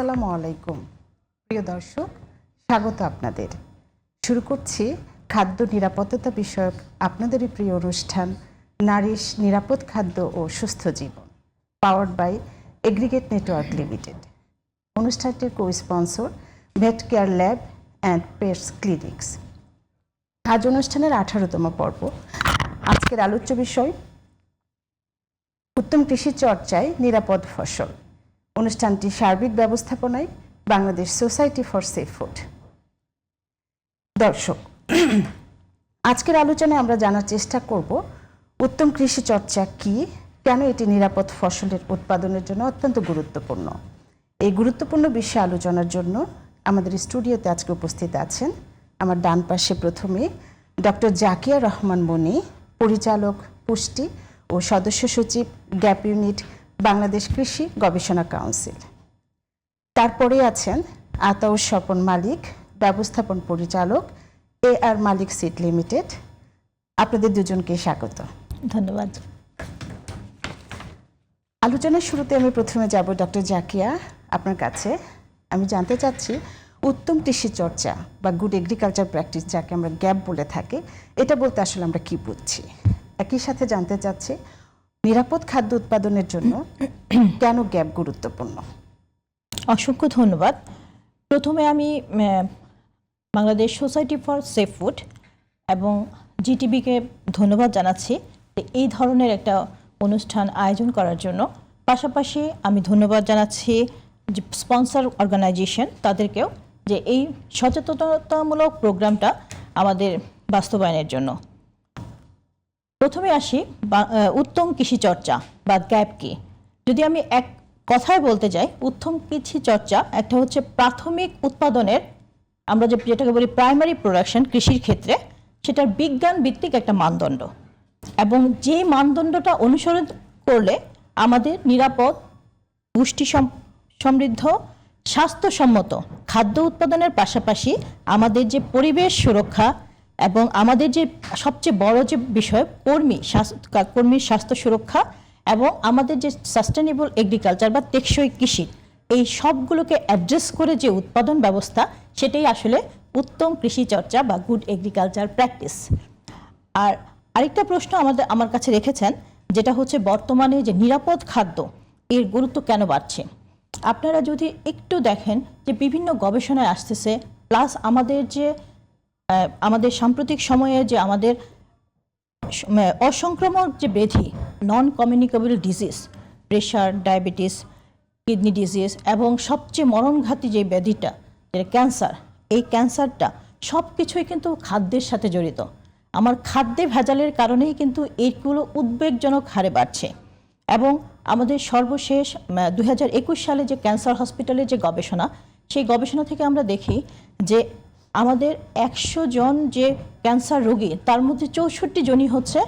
আসসালামু আলাইকুম প্রিয় দর্শক, স্বাগত আপনাদের। শুরু করছি খাদ্য নিরাপত্তা বিষয়ক আপনাদেরই প্রিয় অনুষ্ঠান নারিশ নিরাপদ খাদ্য ও সুস্থ জীবন, powered by aggregate network limited. অনুষ্ঠানটির co sponsor vet care lab and pets clinics. আজ অনুষ্ঠানের 18তম পর্ব। আজকের আলোচ্য বিষয় উত্তম কৃষি চর্চায় নিরাপদ ফসল। অনুষ্ঠানটি সার্বিক ব্যবস্থাপনায় Bangladesh society for safe food. দর্শক, আজকের আলোচনায় আমরা জানার চেষ্টা করব উত্তম কৃষি চর্চা কি, কেন এটি নিরাপদ ফসলের উৎপাদনের জন্য অত্যন্ত গুরুত্বপূর্ণ। এই গুরুত্বপূর্ণ বিষয়ে আলোচনার জন্য আমাদের স্টুডিওতে আজকে উপস্থিত আছেন আমার ডান পাশে প্রথমে ডক্টর জাকিয়া রহমান মনি, পরিচালক পুষ্টি ও সদস্য সচিব গ্যাপ ইউনিট বাংলাদেশ কৃষি গবেষণা কাউন্সিল। তারপরে আছেন আতাউর স্বপন মালিক, ব্যবস্থাপন পরিচালক AR মালিক সিড লিমিটেড। আপনাদের দুজনকে স্বাগত। ধন্যবাদ। আলোচনার শুরুতে আমি প্রথমে যাব ডক্টর জাকিয়া আপনার কাছে। আমি জানতে চাচ্ছি উত্তম কৃষি চর্চা বা গুড এগ্রিকালচার প্র্যাকটিস, যাকে আমরা গ্যাপ বলে থাকি, এটা বলতে আসলে আমরা কি বুঝছি। একই সাথে জানতে চাচ্ছি নিরাপদ খাদ্য উৎপাদনের জন্য কেন গ্যাপ গুরুত্বপূর্ণ। অসংখ্য ধন্যবাদ। প্রথমে আমি Bangladesh society for safe food এবং জিটিবিকে ধন্যবাদ জানাচ্ছি যে এই ধরনের একটা অনুষ্ঠান আয়োজন করার জন্য। পাশাপাশি আমি ধন্যবাদ জানাচ্ছি যে স্পন্সর অর্গানাইজেশন তাদেরকেও, যে এই সচেতনতামূলক প্রোগ্রামটা আমাদের বাস্তবায়নের জন্য। প্রথমে আসি উত্তম কৃষি চর্চা বা গ্যাপ কি। যদি আমি এক কথায় বলতে যাই, উত্তম কৃষি চর্চা একটা হচ্ছে প্রাথমিক উৎপাদনের, আমরা যেটাকে বলি প্রাইমারি প্রোডাকশন কৃষির ক্ষেত্রে, সেটার বিজ্ঞান ভিত্তিক একটা মানদণ্ড, এবং যে মানদণ্ডটা অনুসরণ করলে আমাদের নিরাপদ, পুষ্টি সমৃদ্ধ, স্বাস্থ্যসম্মত খাদ্য উৎপাদনের পাশাপাশি আমাদের যে পরিবেশ সুরক্ষা এবং আমাদের যে সবচেয়ে বড় যে বিষয় কর্মীর স্বাস্থ্য সুরক্ষা এবং আমাদের যে সাস্টেনেবল এগ্রিকালচার বা টেকসই কৃষি, এই সবগুলোকে অ্যাড্রেস করে যে উৎপাদন ব্যবস্থা, সেটাই আসলে উত্তম কৃষি চর্চা বা গুড এগ্রিকালচার প্র্যাকটিস। আর আরেকটা প্রশ্ন আমার কাছে রেখেছেন, যেটা হচ্ছে বর্তমানে যে নিরাপদ খাদ্য, এর গুরুত্ব কেন বাড়ছে। আপনারা যদি একটু দেখেন যে বিভিন্ন গবেষণায় আসতেছে, প্লাস আমাদের সাম্প্রতিক সময়ে যে আমাদের অসংক্রামক যে ব্যাধি, non communicable disease, pressure, diabetes, kidney disease এবং সবচেয়ে মরণঘাতী যে ব্যাধিটা যেটা ক্যান্সার, এই ক্যান্সারটা সব কিছুই কিন্তু খাদ্যের সাথে জড়িত। আমার খাদ্যে ভেজালের কারণেই কিন্তু এইগুলো উদ্বেগজনক হারে বাড়ছে। এবং আমাদের সর্বশেষ 2021 সালে যে ক্যান্সার হসপিটালের যে গবেষণা, সেই গবেষণা থেকে আমরা দেখি যে আমাদের 100 জন যে ক্যান্সার রোগী, তার মধ্যে 64 জনই হচ্ছে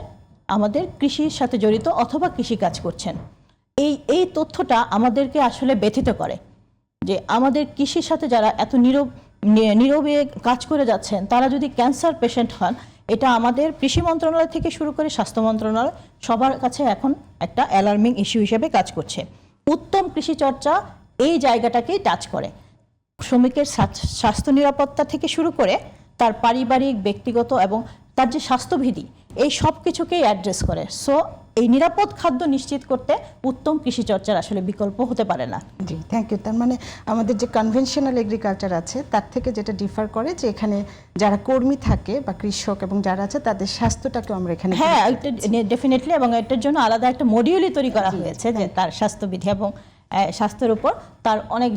আমাদের কৃষির সাথে জড়িত অথবা কৃষিকাজ করছেন। এই তথ্যটা আমাদেরকে আসলে ব্যথিত করে যে আমাদের কৃষির সাথে যারা এত নীরবে কাজ করে যাচ্ছেন, তারা যদি ক্যান্সার পেশেন্ট হন, এটা আমাদের কৃষি মন্ত্রণালয় থেকে শুরু করে স্বাস্থ্য মন্ত্রণালয় সবার কাছে এখন একটা অ্যালার্মিং ইস্যু হিসেবে কাজ করছে। উত্তম কৃষি চর্চা এই জায়গাটাকেই টাচ করে, শ্রমিকের স্বাস্থ্য নিরাপত্তা থেকে শুরু করে তার পারিবারিক, ব্যক্তিগত এবং তার যে স্বাস্থ্যবিধি, এই সব কিছুকেই অ্যাড্রেস করে। সো এই নিরাপদ খাদ্য নিশ্চিত করতে উত্তম কৃষি চর্চার আসলে বিকল্প হতে পারে না। জি, থ্যাংক ইউ। তার মানে আমাদের যে কনভেনশনাল এগ্রিকালচার আছে, তার থেকে যেটা ডিফার করে যে এখানে যারা কর্মী থাকে বা কৃষক এবং যারা আছে তাদের স্বাস্থ্যটাকে আমরা এখানে, হ্যাঁ, ডেফিনেটলি, এবং এটার জন্য আলাদা একটা মডিউলই তৈরি করা হয়েছে যে তার স্বাস্থ্যবিধি এবং স্বাস্থ্যের উপর তার অনেক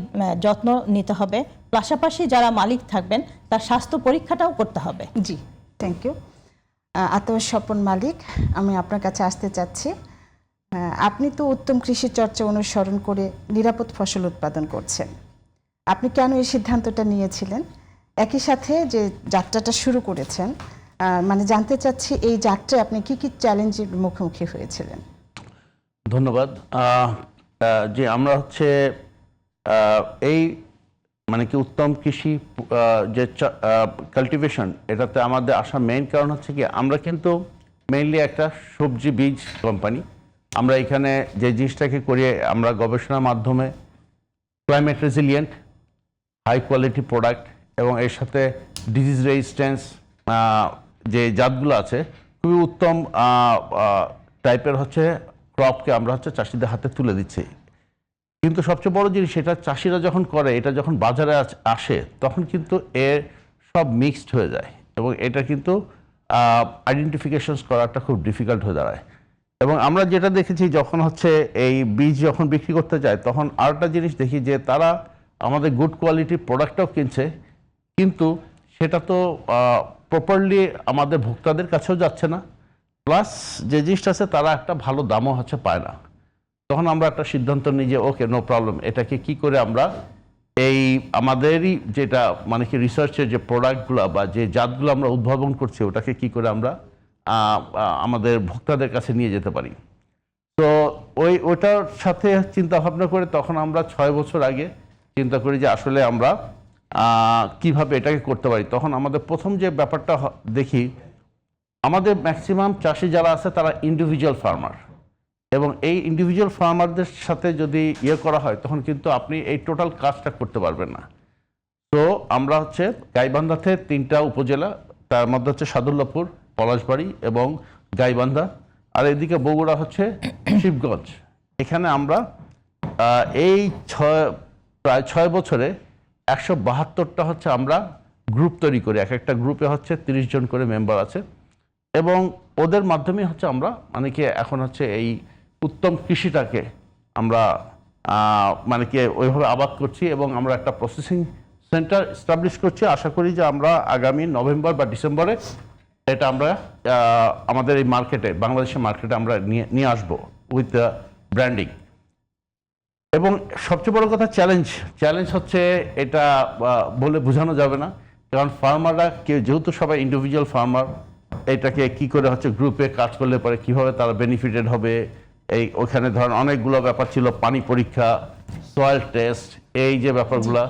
যত্ন নিতে হবে। পাশাপাশি যারা মালিক থাকবেন তার স্বাস্থ্য পরীক্ষাটাও করতে হবে। জি, থ্যাংক ইউ। আতাউর স্বপন মালিক, আমি আপনার কাছে আসতে চাচ্ছি। আপনি তো উত্তম কৃষি চর্চা অনুসরণ করে নিরাপদ ফসল উৎপাদন করছেন। আপনি কেন এই সিদ্ধান্তটা নিয়েছিলেন, একই সাথে যে যাত্রাটা শুরু করেছেন, মানে জানতে চাচ্ছি এই যাত্রায় আপনি কি কি চ্যালেঞ্জের মুখোমুখি হয়েছিলেন। ধন্যবাদ। যে আমরা হচ্ছে এই মানে কি উত্তম কৃষি যে কাল্টিভেশন, এটাতে আমাদের আসার মেইন কারণ হচ্ছে কি, আমরা কিন্তু মেইনলি একটা সবজি বীজ কোম্পানি। আমরা এখানে যে জিনিসটাকে করি, আমরা গবেষণার মাধ্যমে climate resilient, high quality product এবং এর সাথে ডিজিজ রেজিস্ট্যান্স যে জাতগুলো আছে খুবই উত্তম টাইপের হচ্ছে ক্রপকে আমরা হচ্ছে চাষিদের হাতে তুলে দিচ্ছি। কিন্তু সবচেয়ে বড় জিনিস সেটা চাষিরা যখন করে, এটা যখন বাজারে আসে তখন কিন্তু এর সব মিক্সড হয়ে যায় এবং এটা কিন্তু আইডেন্টিফিকেশনস করাটা খুব ডিফিকাল্ট হয়ে দাঁড়ায়। এবং আমরা যেটা দেখেছি যখন হচ্ছে এই বীজ যখন বিক্রি করতে যায় তখন আরেকটা জিনিস দেখি যে তারা আমাদের গুড কোয়ালিটির প্রোডাক্টটাও কিনছে, কিন্তু সেটা তো প্রপারলি আমাদের ভোক্তাদের কাছেও যাচ্ছে না, প্লাস যে জিনিসটা আছে তারা একটা ভালো দামও হচ্ছে পায় না। তখন আমরা একটা সিদ্ধান্ত নিই যে ওকে, নো প্রবলেম, এটাকে কি করে আমরা এই আমাদেরই যেটা মানে কি রিসার্চের যে প্রোডাক্টগুলো বা যে জাতগুলো আমরা উদ্ভাবন করছি ওটাকে কি করে আমরা আমাদের ভোক্তাদের কাছে নিয়ে যেতে পারি। তো ওইটার সাথে চিন্তা ভাবনা করে তখন আমরা 6 বছর আগে চিন্তা করি যে আসলে আমরা কিভাবে এটাকে করতে পারি। তখন আমাদের প্রথম যে ব্যাপারটা দেখি, আমাদের ম্যাক্সিমাম চাষি যারা আছে তারা ইন্ডিভিজুয়াল ফার্মার, এবং এই ইন্ডিভিজুয়াল ফার্মারদের সাথে যদি করা হয় তখন কিন্তু আপনি এই টোটাল কাজটা করতে পারবেন না। তো আমরা হচ্ছে গাইবান্ধাতে 3টা উপজেলা, তার মধ্যে হচ্ছে সাদুল্লাপুর, পলাশবাড়ি এবং গাইবান্ধা, আর এদিকে বগুড়া হচ্ছে শিবগঞ্জ। এখানে আমরা এই প্রায় 6 বছরে 172টা হচ্ছে আমরা গ্রুপ তৈরি করি। এক একটা গ্রুপে হচ্ছে 30 জন করে মেম্বার আছে এবং ওদের মাধ্যমে হচ্ছে আমরা মানে কি এখন হচ্ছে এই উত্তম কৃষিটাকে আমরা মানে কি ওইভাবে আবাদ করছি এবং আমরা একটা প্রসেসিং সেন্টার এস্টাবলিশ করছি। আশা করি যে আমরা আগামী নভেম্বর বা ডিসেম্বরে এটা আমরা আমাদের এই মার্কেটে, বাংলাদেশের মার্কেটে আমরা নিয়ে আসবো উইথ ব্র্যান্ডিং। এবং সবচেয়ে বড় কথা চ্যালেঞ্জ হচ্ছে এটা বলে বোঝানো যাবে না, কারণ ফার্মাররা যেহেতু সবাই ইন্ডিভিজুয়াল ফার্মার, এটাকে কি করে হচ্ছে গ্রুপে কাজ করলে পরে কিভাবে তারা বেনিফিটেড হবে, ওখানে ধরেন অনেকগুলো ব্যাপার ছিল, পানি পরীক্ষা, সয়েল টেস্ট, এই যে ব্যাপারগুলো,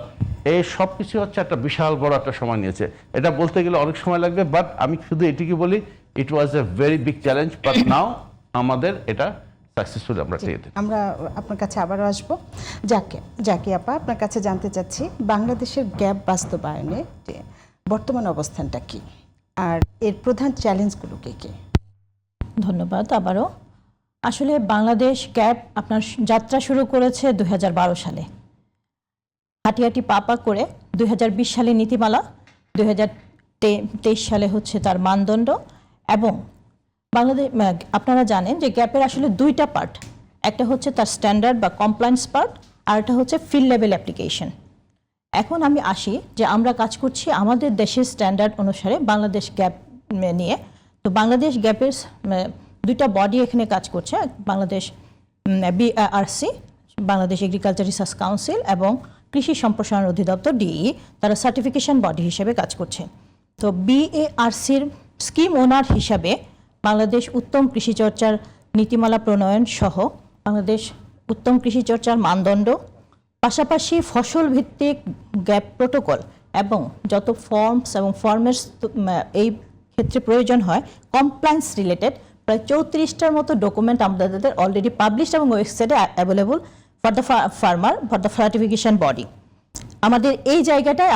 এই সব কিছু হচ্ছে একটা বিশাল বড় একটা সময় নিয়েছে। এটা বলতে গেলে অনেক সময় লাগবে, বাট আমি শুধু এটুকু বলি, it was a very big challenge, but now আমাদের এটা সাকসেসফুল আমরা পেয়েছি। আমরা আপনার কাছে আবারও আসবো। জাকি আপা, আপনার কাছে জানতে চাচ্ছি বাংলাদেশের গ্যাপ বাস্তবায়নে যে বর্তমান অবস্থানটা কি আর এর প্রধান চ্যালেঞ্জগুলো কি? ধন্যবাদ আবারও। আসলে বাংলাদেশ গ্যাপ আপনার যাত্রা শুরু করেছে 2012 সালে, হাঁটি পা করে 2020 সালে নীতিমালা, 2023 সালে হচ্ছে তার মানদণ্ড। এবং বাংলাদেশ আপনারা জানেন যে গ্যাপের আসলে 2টা পার্ট, একটা হচ্ছে তার স্ট্যান্ডার্ড বা কমপ্লায়েন্স পার্ট, আর একটা হচ্ছে ফিল্ড লেভেল অ্যাপ্লিকেশন। এখন আমি আসি যে আমরা কাজ করছি আমাদের দেশের স্ট্যান্ডার্ড অনুসারে বাংলাদেশ গ্যাপ নিয়ে। তো বাংলাদেশ গ্যাপের 2টা বডি এখানে কাজ করছে, Bangladesh BRC, Bangladesh agriculture research council, এবং কৃষি সম্প্রসারণ অধিদপ্তর ডিই, তারা সার্টিফিকেশন বডি হিসেবে কাজ করছে। তো বিএআরসির স্কিম ওনার হিসাবে বাংলাদেশ উত্তম কৃষি চর্চার নীতিমালা প্রণয়ন সহ বাংলাদেশ উত্তম কৃষি চর্চার মানদণ্ড, পাশাপাশি ফসল ভিত্তিক গ্যাপ প্রোটোকল এবং যত ফর্মস এবং ফর্মের এই ক্ষেত্রে প্রয়োজন হয় কমপ্লায়েন্স রিলেটেড প্রায় 34টার মতো ডকুমেন্ট আমাদের অলরেডি পাবলিশড এবং ওয়েবসাইটে available for the farmer, for the certification body. আমাদের এই জায়গাটায়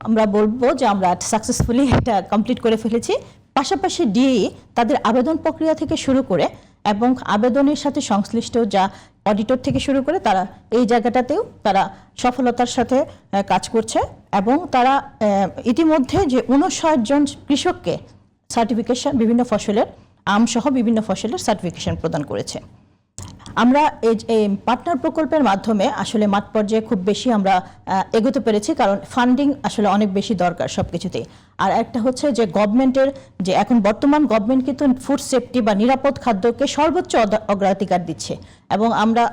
আমরা বলবো যে আমরা সাকসেসফুলি এটা কমপ্লিট করে ফেলেছি। পাশাপাশি ডিই তাদের আবেদন প্রক্রিয়া থেকে শুরু করে এবং আবেদনের সাথে সংশ্লিষ্ট যা অডিটর থেকে শুরু করে তারা এই জায়গাটাতেও তারা সফলতার সাথে কাজ করছে এবং তারা ইতিমধ্যে যে 59 জন কৃষককে সার্টিফিকেশন বিভিন্ন ফসলের আমসহ বিভিন্ন ফসলের সার্টিফিকেশন প্রদান করেছে। আমরা এই পার্টনার প্রকল্পের মাধ্যমে আসলে মাঠ পর্যায়ে খুব বেশি আমরা এগোতে পেরেছি, কারণ ফান্ডিং আসলে অনেক বেশি দরকার সব কিছুতেই। আর একটা হচ্ছে যে গভর্নমেন্টের যে এখন বর্তমান গভর্নমেন্ট কিন্তু ফুড সেফটি বা নিরাপদ খাদ্যকে সর্বোচ্চ অগ্রাধিকার দিচ্ছে এবং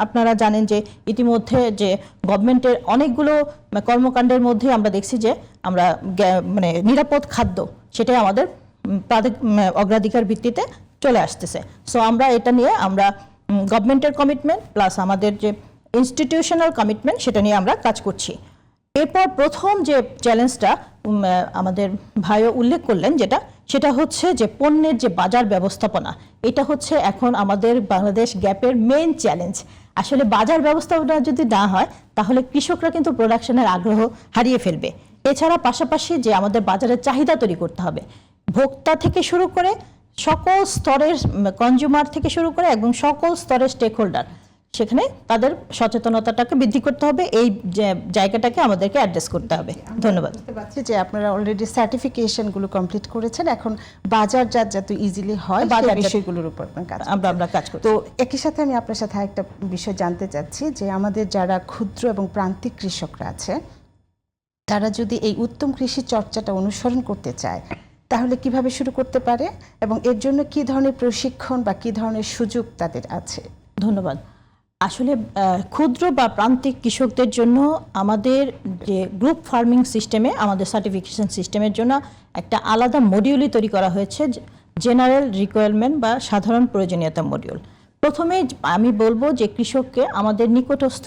আপনারা জানেন যে ইতিমধ্যে যে গভর্নমেন্টের অনেকগুলো কর্মকাণ্ডের মধ্যে আমরা দেখছি যে আমরা মানে নিরাপদ খাদ্য সেটাই আমাদের অগ্রাধিকার ভিত্তিতে চলে আসতেছে। সো আমরা এটা নিয়ে আমরা গভর্নমেন্টের কমিটমেন্ট প্লাস আমাদের যে ইনস্টিটিউশনাল কমিটমেন্ট সেটা নিয়ে আমরা কাজ করছি। এরপর প্রথম যে চ্যালেঞ্জটা আমাদের ভাইও উল্লেখ করলেন সেটা হচ্ছে যে পণ্যের যে বাজার ব্যবস্থাপনা, এটা হচ্ছে এখন আমাদের বাংলাদেশ গ্যাপের মেইন চ্যালেঞ্জ। আসলে বাজার ব্যবস্থাপনা যদি না হয় তাহলে কৃষকরা কিন্তু প্রোডাকশনের আগ্রহ হারিয়ে ফেলবে। এছাড়া পাশাপাশি যে আমাদের বাজারের চাহিদা তৈরি করতে হবে, ভোক্তা থেকে শুরু করে সকল স্তরের কনজিউমার থেকে শুরু করে এবং সকল স্তরের স্টেক হোল্ডার, সেখানে তাদের সচেতনতাটাকে বৃদ্ধি করতে হবে, এই জায়গাটাকে আমাদেরকে অ্যাড্রেস করতে হবে। ধন্যবাদ। বুঝতে পারছি যে আপনারা অলরেডি সার্টিফিকেশনগুলো কমপ্লিট করেছেন, এখন বাজারজাত যাতে ইজিলি হয় সেই বাজারজাত বিষয়গুলোর উপর আপনার কাজ আমরা কাজ করছি। তো একই সাথে আমি আপনার সাথে একটা বিষয় জানতে চাচ্ছি যে আমাদের যারা ক্ষুদ্র এবং প্রান্তিক কৃষকরা আছে, তারা যদি এই উত্তম কৃষি চর্চাটা অনুসরণ করতে চায় তাহলে কিভাবে শুরু করতে পারে এবং এর জন্য কি ধরনের প্রশিক্ষণ বা কি ধরনের সুযোগ তাদের আছে? ধন্যবাদ। আসলে ক্ষুদ্র বা প্রান্তিক কৃষকদের জন্য আমাদের যে গ্রুপ ফার্মিং সিস্টেমে, আমাদের সার্টিফিকেশন সিস্টেমের জন্য একটা আলাদা মডিউলই তৈরি করা হয়েছে, জেনারেল রিকোয়ারমেন্ট বা সাধারণ প্রয়োজনীয়তা মডিউল। প্রথমে আমি বলবো যে কৃষককে আমাদের নিকটস্থ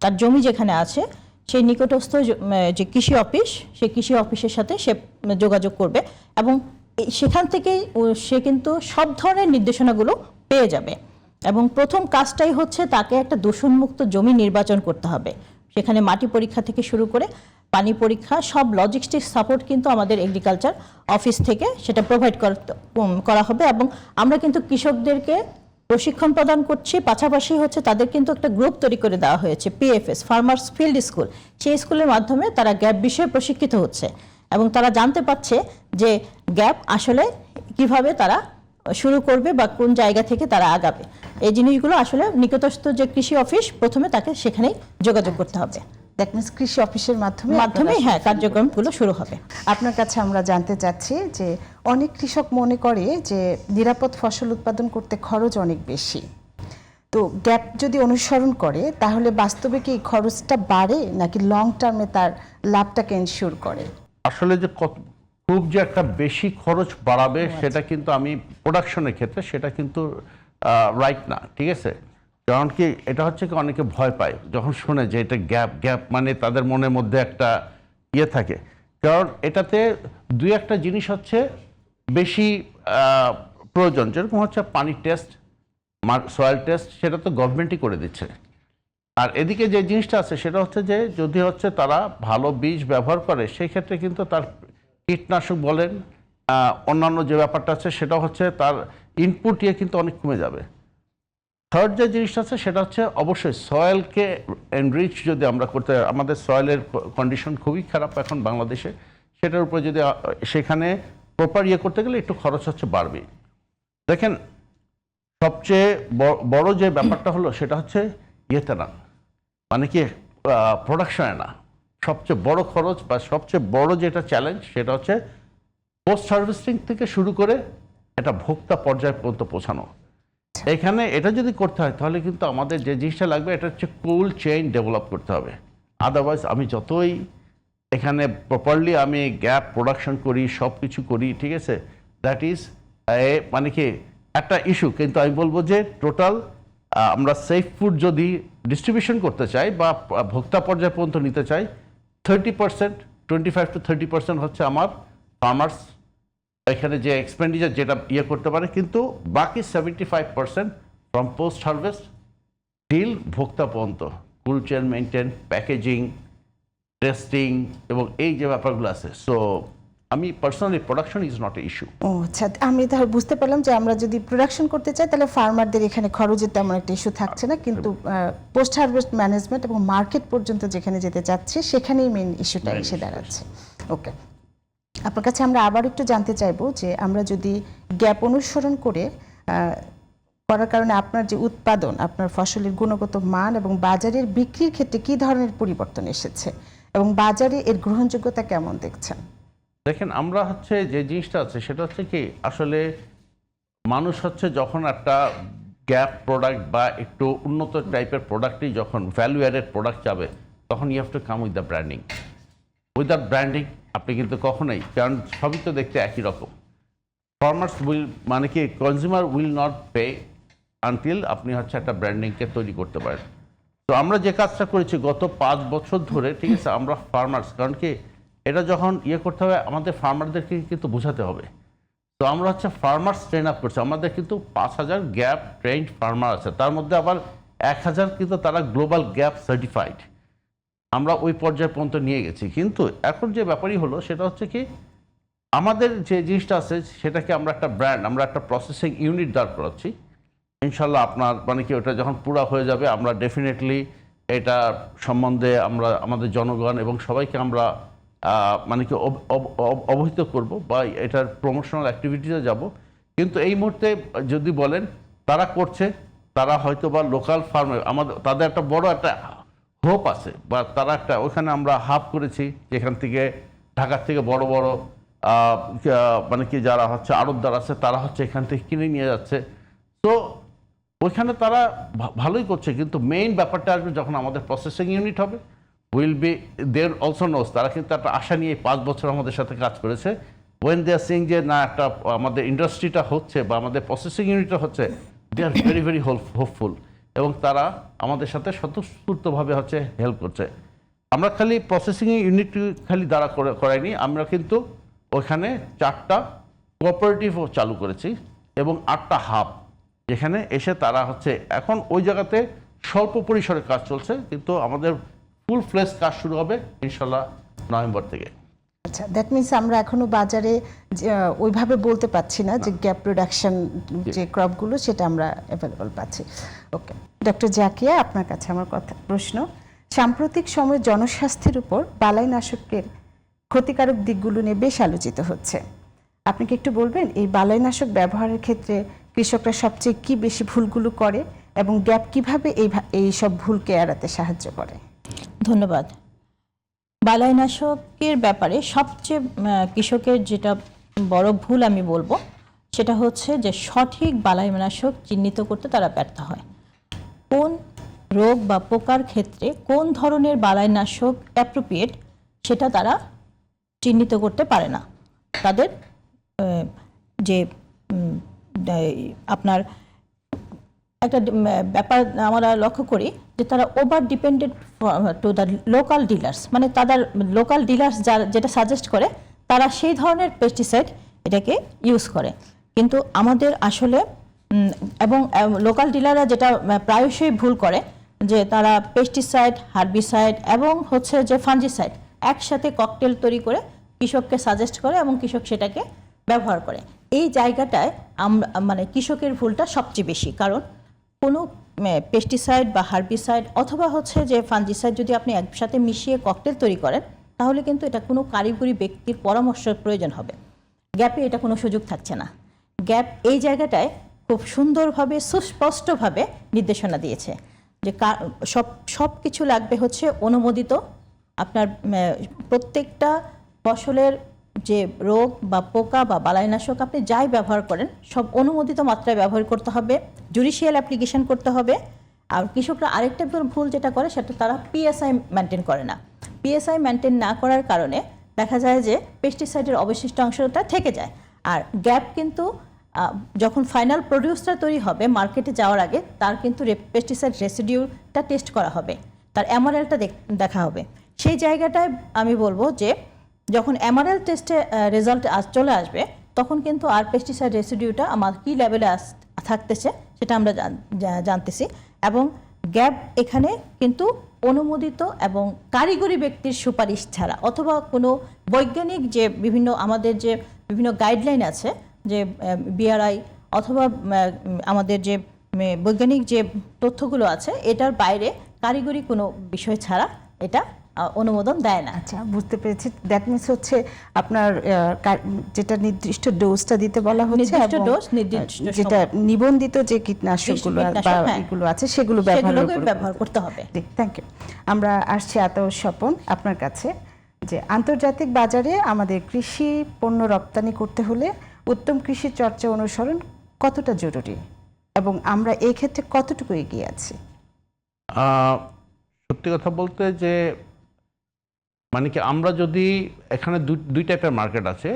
তার জমি যেখানে আছে সেই নিকটস্থ যে কৃষি অফিস, সেই কৃষি অফিসের সাথে সে যোগাযোগ করবে এবং সেখান থেকেই সে কিন্তু সব ধরনের নির্দেশনাগুলো পেয়ে যাবে। এবং প্রথম কাজটাই হচ্ছে তাকে একটা দূষণমুক্ত জমি নির্বাচন করতে হবে। সেখানে মাটি পরীক্ষা থেকে শুরু করে পানি পরীক্ষা, সব লজিস্টিক সাপোর্ট কিন্তু আমাদের এগ্রিকালচার অফিস থেকে সেটা প্রোভাইড করা হবে। এবং আমরা কিন্তু কৃষকদেরকে প্রশিক্ষণ প্রদান করছি, পাশাপাশি হচ্ছে তাদের কিন্তু একটা গ্রুপ তৈরি করে দেওয়া হয়েছে, পিএফএস, ফার্মার্স ফিল্ড স্কুল। সেই স্কুলের মাধ্যমে তারা গ্যাপ বিষয়ে প্রশিক্ষিত হচ্ছে এবং তারা জানতে পারছে যে গ্যাপ আসলে কিভাবে তারা শুরু করবে বা কোন জায়গা থেকে তারা আগাবে। এই জিনিসগুলো আসলে নিকটস্থ যে কৃষি অফিস, প্রথমে তাকে সেখানেই যোগাযোগ করতে হবে। দ্যাট মিনস কৃষি অফিসের মাধ্যমে হ্যাঁ, কার্যক্রমগুলো শুরু হবে। আপনার কাছে আমরা জানতে চাচ্ছি যে অনেক কৃষক মনে করে যে নিরাপদ ফসল উৎপাদন করতে খরচ অনেক বেশি, তো গ্যাপ যদি অনুসরণ করে তাহলে বাস্তবে কি খরচটা বাড়ে নাকি লং টার্মে তার লাভটাকে এনশিওর করে? আসলে যে খুব যে একটা বেশি খরচ বাড়াবে সেটা কিন্তু আমি প্রোডাকশনের ক্ষেত্রে সেটা কিন্তু রাইট না, ঠিক আছে? কারণ কি এটা হচ্ছে কি অনেকে ভয় পায় যখন শুনে যে এটা গ্যাপ মানে তাদের মনের মধ্যে একটা ইয়ে থাকে। কারণ এটাতে দুই একটা জিনিস হচ্ছে বেশি প্রয়োজন, যেরকম হচ্ছে পানির টেস্ট, সয়েল টেস্ট, সেটা তো গভর্নমেন্টই করে দিচ্ছে। আর এদিকে যে জিনিসটা আছে সেটা হচ্ছে যে যদি হচ্ছে তারা ভালো বীজ ব্যবহার করে সেই ক্ষেত্রে কিন্তু তার কীটনাশক বলেন, অন্যান্য যে ব্যাপারটা আছে সেটা হচ্ছে তার ইনপুট ইয়ে কিন্তু অনেক কমে যাবে। থার্ড যে জিনিসটা আছে সেটা হচ্ছে অবশ্যই সয়েলকে এনরিচ যদি আমরা করতে, আমাদের সয়েলের কন্ডিশন খুবই খারাপ এখন বাংলাদেশে, সেটার উপরে যদি সেখানে প্রপার ইয়ে করতে গেলে একটু খরচ হচ্ছে বাড়বে। দেখেন সবচেয়ে বড় যে ব্যাপারটা হলো সেটা হচ্ছে ইয়েতে না, মানে কি প্রোডাকশনে না, সবচেয়ে বড় খরচ বা সবচেয়ে বড় যেটা চ্যালেঞ্জ সেটা হচ্ছে পোস্ট হারভেস্টিং থেকে শুরু করে এটা ভোক্তা পর্যায় পর্যন্ত পৌঁছানো। এখানে এটা যদি করতে হয় তাহলে কিন্তু আমাদের যে জিনিসটা লাগবে এটা হচ্ছে কোল্ড চেইন ডেভেলপ করতে হবে। আদারওয়াইজ আমি যতই এখানে প্রপারলি আমি গ্যাপ প্রোডাকশন করি, সব কিছু করি, ঠিক আছে, দ্যাট ইজ মানে কি একটা ইস্যু। কিন্তু আমি বলবো যে টোটাল আমরা সেফ ফুড যদি ডিস্ট্রিবিউশন করতে চাই বা ভোক্তা পর্যায় পর্যন্ত নিতে চাই, 30%, 25 to 30% হচ্ছে আমার ফার্মার্স এখানে যে এক্সপেন্ডিচার যেটা ইয়ে করতে পারে, কিন্তু বাকি 75% ফ্রম পোস্ট হারভেস্ট টিল ভোক্তা পর্যন্ত cold chain maintain, packaging, testing এবং এই যে ব্যাপারগুলো আছে। সো আমি personally production is not a issue. ও আচ্ছা, আমি তাহলে বুঝতে পারলাম যে আমরা যদি প্রোডাকশন করতে চাই তাহলে ফার্মারদের এখানে খরচের তেমন একটা ইস্যু থাকছে না, কিন্তু পোস্ট হারভেস্ট ম্যানেজমেন্ট এবং মার্কেট পর্যন্ত যেখানে যেতে চাচ্ছি সেখানেই মেইন ইস্যুটা এসে দাঁড়াচ্ছে। ওকে, আপনার কাছে আমরা আবার একটু জানতে চাইবো যে আমরা যদি গ্যাপ অনুসরণ করার কারণে আপনার যে উৎপাদন, আপনার ফসলের গুণগত মান এবং বাজারের বিক্রির ক্ষেত্রে কি ধরনের পরিবর্তন এসেছে এবং বাজারে এর গ্রহণযোগ্যতা কেমন দেখছেন? দেখেন আমরা হচ্ছে যে জিনিসটা আছে সেটা হচ্ছে কি আসলে মানুষ হচ্ছে যখন একটা গ্যাপ প্রোডাক্ট বা একটু উন্নত টাইপের প্রোডাক্টই যখন ভ্যালু অ্যাডেড প্রোডাক্ট যাবে তখন you have to come with the branding. Without branding আপনি কিন্তু কখনোই, কারণ সবই তো দেখতে একই রকম, ফার্মার্স উইল মানে কি consumer will not pay until আপনি হচ্ছে একটা ব্র্যান্ডিংকে তৈরি করতে পারেন। তো আমরা যে কাজটা করেছি গত 5 বছর ধরে, ঠিক আছে, আমরা ফার্মার্স, কারণ কি এটা যখন ইয়ে করতে হবে আমাদের ফার্মারদেরকে কিন্তু বোঝাতে হবে তো আমরা হচ্ছে ফার্মার্স ট্রেন আপ করছি। আমাদের কিন্তু 5,000 গ্যাপ ট্রেন্ড ফার্মার আছে, তার মধ্যে আবার 1,000 কিন্তু তারা গ্লোবাল গ্যাপ সার্টিফাইড। আমরা ওই পর্যায় পর্যন্ত নিয়ে গেছি। কিন্তু এখন যে ব্যাপারই হলো সেটা হচ্ছে কি, আমাদের যে জিনিসটা আছে সেটাকে আমরা একটা ব্র্যান্ড, আমরা একটা প্রসেসিং ইউনিট দাঁড় করাচ্ছি। ইনশাল্লাহ আপনার মানে কি ওটা যখন পুরা হয়ে যাবে, আমরা ডেফিনেটলি এটা সম্বন্ধে আমরা আমাদের জনগণ এবং সবাইকে আমরা মানে কি অবহিত করব বা এটার প্রমোশনাল অ্যাক্টিভিটিতে যাব। কিন্তু এই মুহূর্তে যদি বলেন তারা করছে, তারা হয়তো বা লোকাল ফার্মে আমাদের তাদের একটা বড় একটা হোপ আছে, বা তারা একটা ওখানে আমরা হাব করেছি যেখান থেকে ঢাকার থেকে বড় বড় মানে কি যারা হচ্ছে আড়তদার আছে তারা হচ্ছে এখান থেকে কিনে নিয়ে যাচ্ছে। তো ওইখানে তারা ভালোই করছে, কিন্তু মেইন ব্যাপারটা আসবে যখন আমাদের প্রসেসিং ইউনিট হবে। Will be there also knows, তারা কিন্তু একটা আশা নিয়ে 5 বছর আমাদের সাথে কাজ করেছে। ওয়েন দে আর সিং যে না একটা আমাদের ইন্ডাস্ট্রিটা হচ্ছে বা আমাদের প্রসেসিং ইউনিটটা হচ্ছে, দে আর ভেরি ভেরি হোপফুল, এবং তারা আমাদের সাথে স্বতঃস্ফূর্তভাবে হচ্ছে হেল্প করছে। আমরা খালি প্রসেসিং ইউনিট খালি দাঁড়া করাইনি, আমরা কিন্তু ওইখানে 4টা কোঅপারেটিভও চালু করেছি এবং 8টা হাব, যেখানে এসে তারা হচ্ছে এখন ওই জায়গাতে স্বল্প পরিসরে কাজ চলছে, কিন্তু আমাদের ফুল ফ্লেজ কাজ শুরু হবে ইনশাল্লাহ নভেম্বর থেকে। আচ্ছা, দ্যাট মিনস আমরা এখনো বাজারে ওইভাবে বলতে পারছি না যে গ্যাপ প্রোডাকশন যে ক্রপগুলো সেটা আমরা অ্যাভেলেবল পাচ্ছি। ওকে, ডক্টর জাকিয়া, আপনার কাছে আমার প্রশ্ন, সাম্প্রতিক সময়ে জনস্বাস্থ্যের উপর বালাইনাশকের ক্ষতিকারক দিকগুলো নিয়ে বেশ আলোচিত হচ্ছে। আপনি কি একটু বলবেন এই বালাইনাশক ব্যবহারের ক্ষেত্রে কৃষকরা সবচেয়ে কি বেশি ভুলগুলো করে এবং গ্যাপ কিভাবে এই সব ভুলকে এড়াতে সাহায্য করে? ধন্যবাদ। বালাইনাশকের ব্যাপারে সবচেয়ে কৃষকের যেটা বড় ভুল আমি বলবো সেটা হচ্ছে যে সঠিক বালাইনাশক চিহ্নিত করতে তারা ব্যর্থ হয়। কোন রোগ বা পোকার ক্ষেত্রে কোন ধরনের বালাইনাশক অ্যাপ্রোপ্রিয়েট সেটা তারা চিহ্নিত করতে পারে না। তাদের যে আপনার একটা ব্যাপার আমরা লক্ষ্য করি যে তারা over depended to the local dealers, মানে তাদের লোকাল ডিলার্স যেটা সাজেস্ট করে তারা সেই ধরনের পেস্টিসাইড এটাকে ইউজ করে। কিন্তু আমাদের আসলে এবং লোকাল ডিলাররা যেটা প্রায়শই ভুল করে যে তারা পেস্টিসাইড, হার্বিসাইড এবং হচ্ছে যে ফাঞ্জিসাইড একসাথে ককটেল তৈরি করে কৃষককে সাজেস্ট করে এবং কৃষক সেটাকে ব্যবহার করে। এই জায়গাটায় আমরা মানে কৃষকের ভুলটা সবচেয়ে বেশি, কারণ কোনো পেস্টিসাইড বা হার্বিসাইড অথবা হচ্ছে যে ফাঞ্জিসাইড যদি আপনি একসাথে মিশিয়ে ককটেল তৈরি করেন তাহলে কিন্তু এটা কোনো কারিগরি ব্যক্তির পরামর্শের প্রয়োজন হবে। গ্যাপে এটা কোনো সুযোগ থাকছে না। গ্যাপ এই জায়গাটায় খুব সুন্দরভাবে সুস্পষ্টভাবে নির্দেশনা দিয়েছে যে সব কিছু লাগবে হচ্ছে অনুমোদিত। আপনার প্রত্যেকটা ফসলের যে রোগ বা পোকা বা বালাইনাশক আপনি যাই ব্যবহার করেন সব অনুমোদিত মাত্রায় ব্যবহার করতে হবে, জুডিশিয়াল অ্যাপ্লিকেশন করতে হবে। আর কৃষকরা আরেকটা ভুল যেটা করে সেটা তারা পিএসআই মেনটেন করে না। পিএসআই মেনটেন না করার কারণে দেখা যায় যে পেস্টিসাইডের অবশিষ্ট অংশটা থেকে যায়। আর গ্যাপ কিন্তু যখন ফাইনাল প্রডিউসটা তৈরি হবে মার্কেটে যাওয়ার আগে তার কিন্তু পেস্টিসাইড রেসিডিউটা টেস্ট করা হবে, তার এমআরএলটা দেখা হবে। সেই জায়গাটায় আমি বলবো যে যখন এমআরএল টেস্টে রেজাল্ট চলে আসবে তখন কিন্তু আর পেস্টিসাইড রেসিডিউটা আমার কী লেভেলে থাকতেছে সেটা আমরা জানতেছি। এবং গ্যাপ এখানে কিন্তু অনুমোদিত এবং কারিগরি ব্যক্তির সুপারিশ ছাড়া অথবা কোনো বৈজ্ঞানিক যে আমাদের যে বিভিন্ন গাইডলাইন আছে যে বিআরআই অথবা আমাদের যে বৈজ্ঞানিক যে তথ্যগুলো আছে এটার বাইরে কারিগরি কোনো বিষয় ছাড়া এটা অনুমোদন দেয় না। আচ্ছা, বুঝতে পেরেছি। দ্যাট মিনস হচ্ছে আপনার যেটা নির্দিষ্ট ডোজটা দিতে বলা হচ্ছে, নির্দিষ্ট ডোজ, নির্দিষ্ট যেটা নিবন্ধিত যে কীটনাশকগুলো বা এগুলো আছে সেগুলো ব্যবহার করতে হবে। Thank you. আমরা আসছি আতাউর স্বপন আপনার কাছে, যে আন্তর্জাতিক বাজারে আমাদের কৃষি পণ্য রপ্তানি করতে হলে উত্তম কৃষি চর্চা অনুসরণ কতটা জরুরি এবং আমরা এই ক্ষেত্রে কতটুকু এগিয়ে আছি? সত্যি কথা বলতে যে মানে কি আমরা যদি এখানে দুই টাইপের মার্কেট আছে,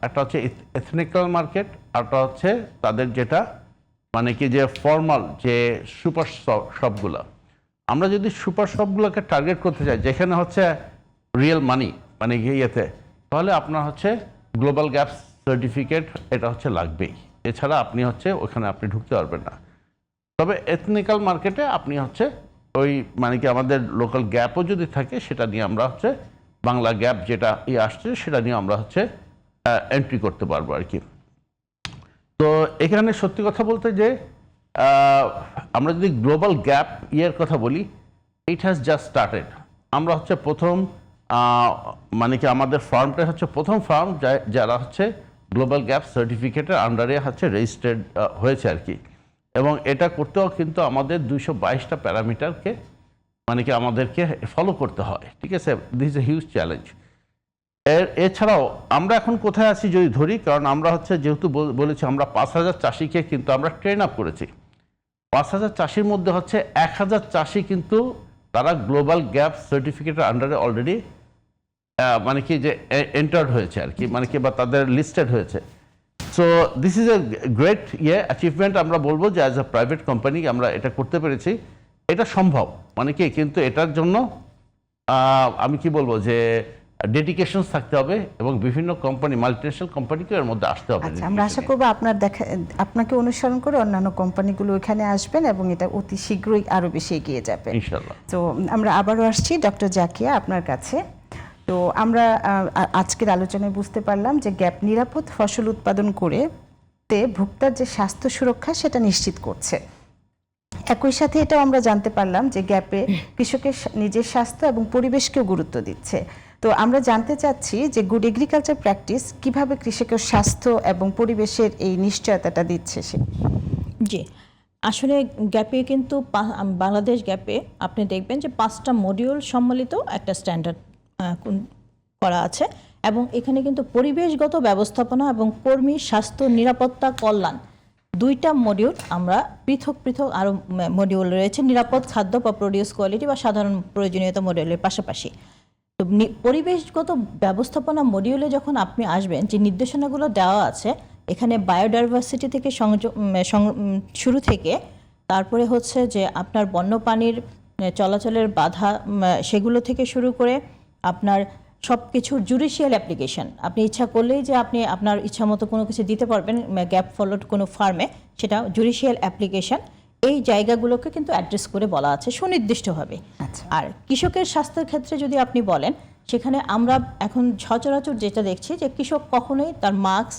একটা হচ্ছে এথনিক্যাল মার্কেট, আরটা হচ্ছে তাদের যেটা মানে কি যে ফর্মাল যে সুপার শপগুলো। আমরা যদি সুপার শপগুলোকে টার্গেট করতে চাই যেখানে হচ্ছে রিয়েল মানি মানে ইয়েতে, তাহলে আপনার হচ্ছে গ্লোবাল গ্যাপ সার্টিফিকেট এটা হচ্ছে লাগবেই, এছাড়া আপনি হচ্ছে ওখানে আপনি ঢুকতে পারবেন না। তবে এথনিক্যাল মার্কেটে আপনি হচ্ছে ওই মানে কি আমাদের লোকাল গ্যাপও যদি থাকে সেটা নিয়ে আমরা হচ্ছে বাংলা গ্যাপ যেটা আসছে সেটা নিয়ে আমরা হচ্ছে এন্ট্রি করতে পারবো আর কি। তো এখানে সত্যি কথা বলতে যে আমরা যদি গ্লোবাল গ্যাপ ইয়ের কথা বলি, ইট হ্যাজ জাস্ট স্টার্টেড। আমরা হচ্ছে প্রথম মানে কি আমাদের ফার্মটা হচ্ছে প্রথম ফার্ম যারা হচ্ছে গ্লোবাল গ্যাপ সার্টিফিকেটের আন্ডারে হচ্ছে রেজিস্টার্ড হয়েছে আর কি। এবং এটা করতেও কিন্তু আমাদের 222টা প্যারামিটারকে মানে কি আমাদেরকে ফলো করতে হয়, ঠিক আছে। This is a huge challenge. এছাড়াও আমরা এখন কোথায় আছি যদি ধরি, কারণ আমরা হচ্ছে যেহেতু বলেছি আমরা 5,000 চাষিকে কিন্তু আমরা ট্রেন আপ করেছি। 5,000 চাষির মধ্যে হচ্ছে 1,000 চাষি কিন্তু তারা গ্লোবাল গ্যাপ সার্টিফিকেটের আন্ডারে অলরেডি মানে কি যে এন্টার্ড হয়েছে আর কি, মানে কি বা তাদের লিস্টেড হয়েছে। So this is a great achievement. আমরা বলবো যে অ্যাজ এ প্রাইভেট কোম্পানি আমরা এটা করতে পেরেছি, এটা সম্ভব মানে কি, কিন্তু এটার জন্য আমি কি বলবো যে ডেডিকেশন থাকতে হবে এবং বিভিন্ন কোম্পানি মাল্টিন্যাশনাল কোম্পানিকে এর মধ্যে আসতে হবে। আচ্ছা, আমরা আশা করবো আপনাকে অনুসরণ করে অন্যান্য কোম্পানিগুলো এখানে আসবেন এবং এটা অতি শীঘ্রই আরো বেশি এগিয়ে যাবে ইনশাআল্লাহ। তো আমরা আবারও আসছি ডক্টর জাকিয়া আপনার কাছে। তো আমরা আজকের আলোচনায় বুঝতে পারলাম যে গ্যাপ নিরাপদ ফসল উৎপাদন করে ভোক্তার যে স্বাস্থ্য সুরক্ষা সেটা নিশ্চিত করছে। একই সাথে এটাও আমরা জানতে পারলাম যে গ্যাপে কৃষকের নিজের স্বাস্থ্য এবং পরিবেশকেও গুরুত্ব দিচ্ছে। তো আমরা জানতে চাচ্ছি যে গুড এগ্রিকালচার প্র্যাকটিস কিভাবে কৃষকের স্বাস্থ্য এবং পরিবেশের এই নিশ্চয়তাটা দিচ্ছে সে। জি, আসলে গ্যাপে কিন্তু বাংলাদেশ গ্যাপে আপনি দেখবেন যে 5টা মডিউল সম্মিলিত একটা স্ট্যান্ডার্ড করা আছে এবং এখানে কিন্তু পরিবেশগত ব্যবস্থাপনা এবং কর্মী স্বাস্থ্য নিরাপত্তা কল্যাণ 2টা মডিউল আমরা পৃথক পৃথক আরও মডিউল রয়েছে নিরাপদ খাদ্য বা প্রডিউস কোয়ালিটি বা সাধারণ প্রয়োজনীয়তা মডিউলের পাশাপাশি। তো পরিবেশগত ব্যবস্থাপনা মডিউলে যখন আপনি আসবেন যে নির্দেশনাগুলো দেওয়া আছে এখানে বায়োডাইভার্সিটি থেকে শুরু থেকে তারপরে হচ্ছে যে আপনার বন্যপ্রাণীর চলাচলের বাধা সেগুলো থেকে শুরু করে আপনার সব কিছুর জুডিশিয়াল অ্যাপ্লিকেশন, আপনি ইচ্ছা করলেই যে আপনি আপনার ইচ্ছা মতো কোনো কিছু দিতে পারবেন গ্যাপ ফলোড কোনো ফার্মে, সেটা জুডিশিয়াল অ্যাপ্লিকেশন এই জায়গাগুলোকে কিন্তু অ্যাড্রেস করে বলা আছে সুনির্দিষ্টভাবে। আর কৃষকের স্বাস্থ্যের ক্ষেত্রে যদি আপনি বলেন সেখানে আমরা এখন সচরাচর যেটা দেখছি যে কৃষক কখনোই তার মাস্ক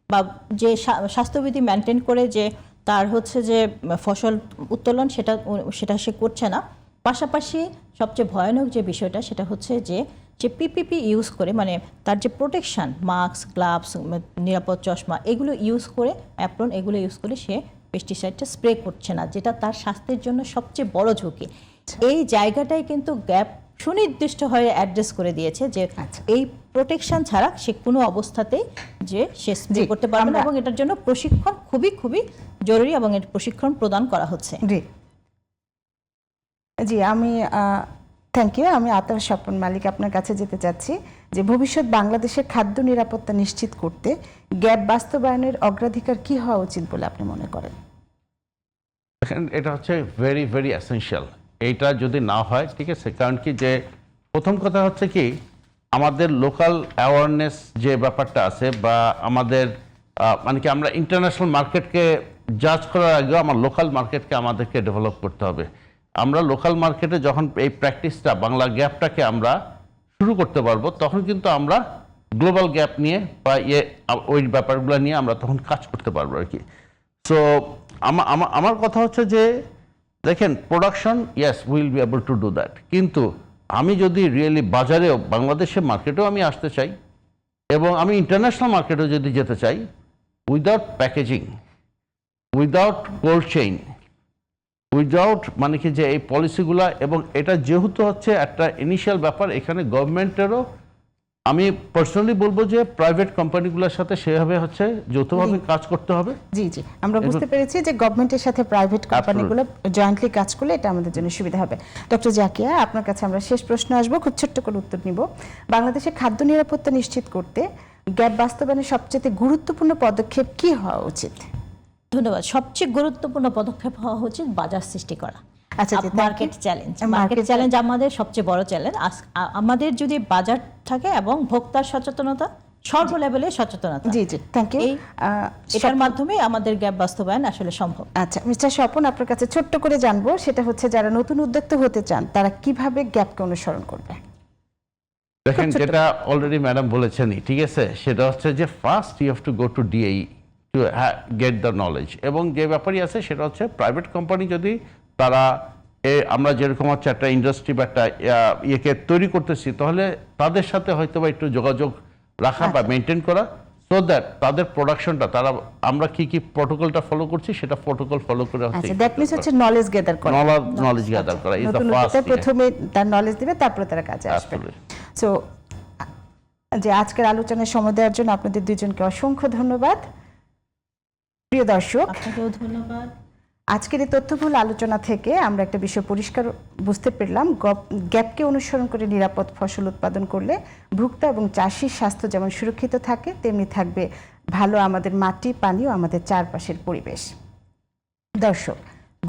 বা যে স্বাস্থ্যবিধি মেনটেন করে যে তার হচ্ছে যে ফসল উত্তোলন সেটা সে করছে না। পাশাপাশি সবচেয়ে ভয়ানক যে বিষয়টা সেটা হচ্ছে যে পিপিপি ইউজ করে মানে তার যে প্রোটেকশন মাস্ক গ্লাভস নিরাপদ চশমা এগুলো ইউজ করে অ্যাপ্রন এগুলো ইউজ করে সে পেস্টিসাইডটা স্প্রে করছে না, যেটা তার স্বাস্থ্যের জন্য সবচেয়ে বড় ঝুঁকি। এই জায়গাটাই কিন্তু গ্যাপ সুনির্দিষ্টভাবে অ্যাড্রেস করে দিয়েছে যে এই প্রোটেকশন ছাড়া সে কোনো অবস্থাতেই যে সে স্প্রে করতে পারবে না এবং এটার জন্য প্রশিক্ষণ খুবই খুবই জরুরি এবং এর প্রশিক্ষণ প্রদান করা হচ্ছে। জি আমি থ্যাংক ইউ। আমি আতার স্বপন মালিক আপনার কাছে যেতে চাচ্ছি যে ভবিষ্যৎ বাংলাদেশের খাদ্য নিরাপত্তা নিশ্চিত করতে গ্যাপ বাস্তবায়নের অগ্রাধিকার কি হওয়া উচিত বলে আপনি মনে করেন? এটা হচ্ছে ভেরি ভেরি এসেনশিয়াল। এইটা যদি না হয় ঠিক আছে, কারণ কি যে প্রথম কথা হচ্ছে কি আমাদের লোকাল অ্যাওয়ারনেস যে ব্যাপারটা আছে বা আমাদের মানে কি আমরা ইন্টারন্যাশনাল মার্কেটকে জাজ করার আগেও আমার লোকাল মার্কেটকে আমাদেরকে ডেভেলপ করতে হবে। আমরা লোকাল মার্কেটে যখন এই প্র্যাকটিসটা বাংলা গ্যাপটাকে আমরা শুরু করতে পারবো তখন কিন্তু আমরা গ্লোবাল গ্যাপ নিয়ে বা ওই ব্যাপারগুলো নিয়ে আমরা তখন কাজ করতে পারবো আর কি। সো আমার কথা হচ্ছে যে দেখেন production yes will be able to do that, কিন্তু আমি যদি রিয়েলি বাজারেও বাংলাদেশের মার্কেটেও আমি আসতে চাই এবং আমি ইন্টারন্যাশনাল মার্কেটেও যদি যেতে চাই without packaging without cold chain without মানে কি যে এই পলিসিগুলা, এবং এটা যেহেতু হচ্ছে একটা ইনিশিয়াল ব্যাপার এখানে গভর্নমেন্টেরও আমি পার্সোনালি বলবো যে প্রাইভেট কোম্পানিগুলোর সাথে সেভাবে হচ্ছে যৌথভাবে কাজ করতে হবে। জি জি আমরা বুঝতে পেরেছি যে গভর্নমেন্টের সাথে প্রাইভেট কোম্পানিগুলো জয়েন্টলি কাজ করলে এটা আমাদের জন্য সুবিধা হবে। ডক্টর জাকিয়া আপনার কাছে আমরা শেষ প্রশ্ন আসবো, খুব ছোট্ট করে উত্তর নিব। বাংলাদেশে খাদ্য নিরাপত্তা নিশ্চিত করতে গ্যাপ বাস্তবায়নের সবচেয়ে গুরুত্বপূর্ণ পদক্ষেপ কি হওয়া উচিত? ধন্যবাদ। সবচেয়ে গুরুত্বপূর্ণ পদক্ষেপ হওয়া উচিত বাজার সৃষ্টি করা। আচ্ছা, মার্কেট চ্যালেঞ্জ আমাদের সবচেয়ে বড় চ্যালেঞ্জ। আমাদের যদি বাজার থাকে এবং ভোক্তার সচেতনতা সর্ব লেভেলে সচেতনতা। জি জি, থ্যাংক ইউ। এটার মাধ্যমে আমাদের গ্যাপ বাস্তবায়ন আসলে সম্ভব। আচ্ছা মিস্টার স্বপন, আপনার কাছে ছোট্ট করে জানবো, সেটা হচ্ছে যারা নতুন উদ্যোক্তা হতে চান তারা কিভাবে গ্যাপকে অনুসরণ করবে? দেখেন, যেটা অলরেডি ম্যাডাম বলেছেনই, ঠিক আছে, সেটা হচ্ছে যে first you have to go to DI to get the knowledge. এবং যে ব্যাপারই আছে সেটা হচ্ছে প্রাইভেট কোম্পানি যদি তারা আমরা যেরকম হচ্ছে একটা ইন্ডাস্ট্রি বা একটা ইয়েকে তৈরি করতেছি, তাহলে তাদের সাথে হয়তো বা একটু যোগাযোগ রাখা বা মেনটেন করা, সো দ্যাট তাদের প্রোডাকশনটা তারা আমরা কি কি প্রোটোকলটা ফলো করছি সেটা প্রোটোকল ফলো করে হচ্ছে আচ্ছা, দ্যাট মিন্স হচ্ছে নলেজ গেদার করা। নলেজ গ্যাদার করা ইজ দ্য নতুন ফার্স্ট। উদ্যোক্তা প্রথমে তার নলেজ দিবে, তারপরে তারা কাজে আসবে। সো যে আজকের আলোচনায় সময় দেওয়ার জন্য আপনাদের দুইজনকে অসংখ্য ধন্যবাদ। প্রিয় দর্শক, আপনাকেও ধন্যবাদ। আজকের এই তথ্যবহুল আলোচনা থেকে আমরা একটা বিষয় পরিষ্কার বুঝতে পারলাম, গ্যাপকে অনুসরণ করে নিরাপদ ফসল উৎপাদন করলে ভোক্তা এবং চাষির স্বাস্থ্য যেমন সুরক্ষিত থাকে, তেমনি থাকবে ভালো আমাদের মাটি, পানি ও আমাদের চারপাশের পরিবেশ। দর্শক,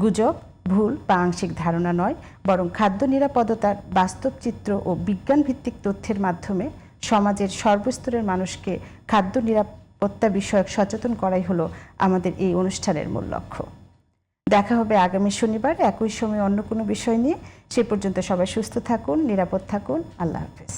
গুজব, ভুল বা আংশিক ধারণা নয়, বরং খাদ্য নিরাপদতার বাস্তব চিত্র ও বিজ্ঞানভিত্তিক তথ্যের মাধ্যমে সমাজের সর্বস্তরের মানুষকে খাদ্য নিরাপত্তা বিষয়ক সচেতন করাই হলো আমাদের এই অনুষ্ঠানের মূল লক্ষ্য। দেখা হবে আগামী শনিবার একই সময় অন্য কোনো বিষয় নিয়ে। সে পর্যন্ত সবাই সুস্থ থাকুন, নিরাপদ থাকুন। আল্লাহ হাফেজ।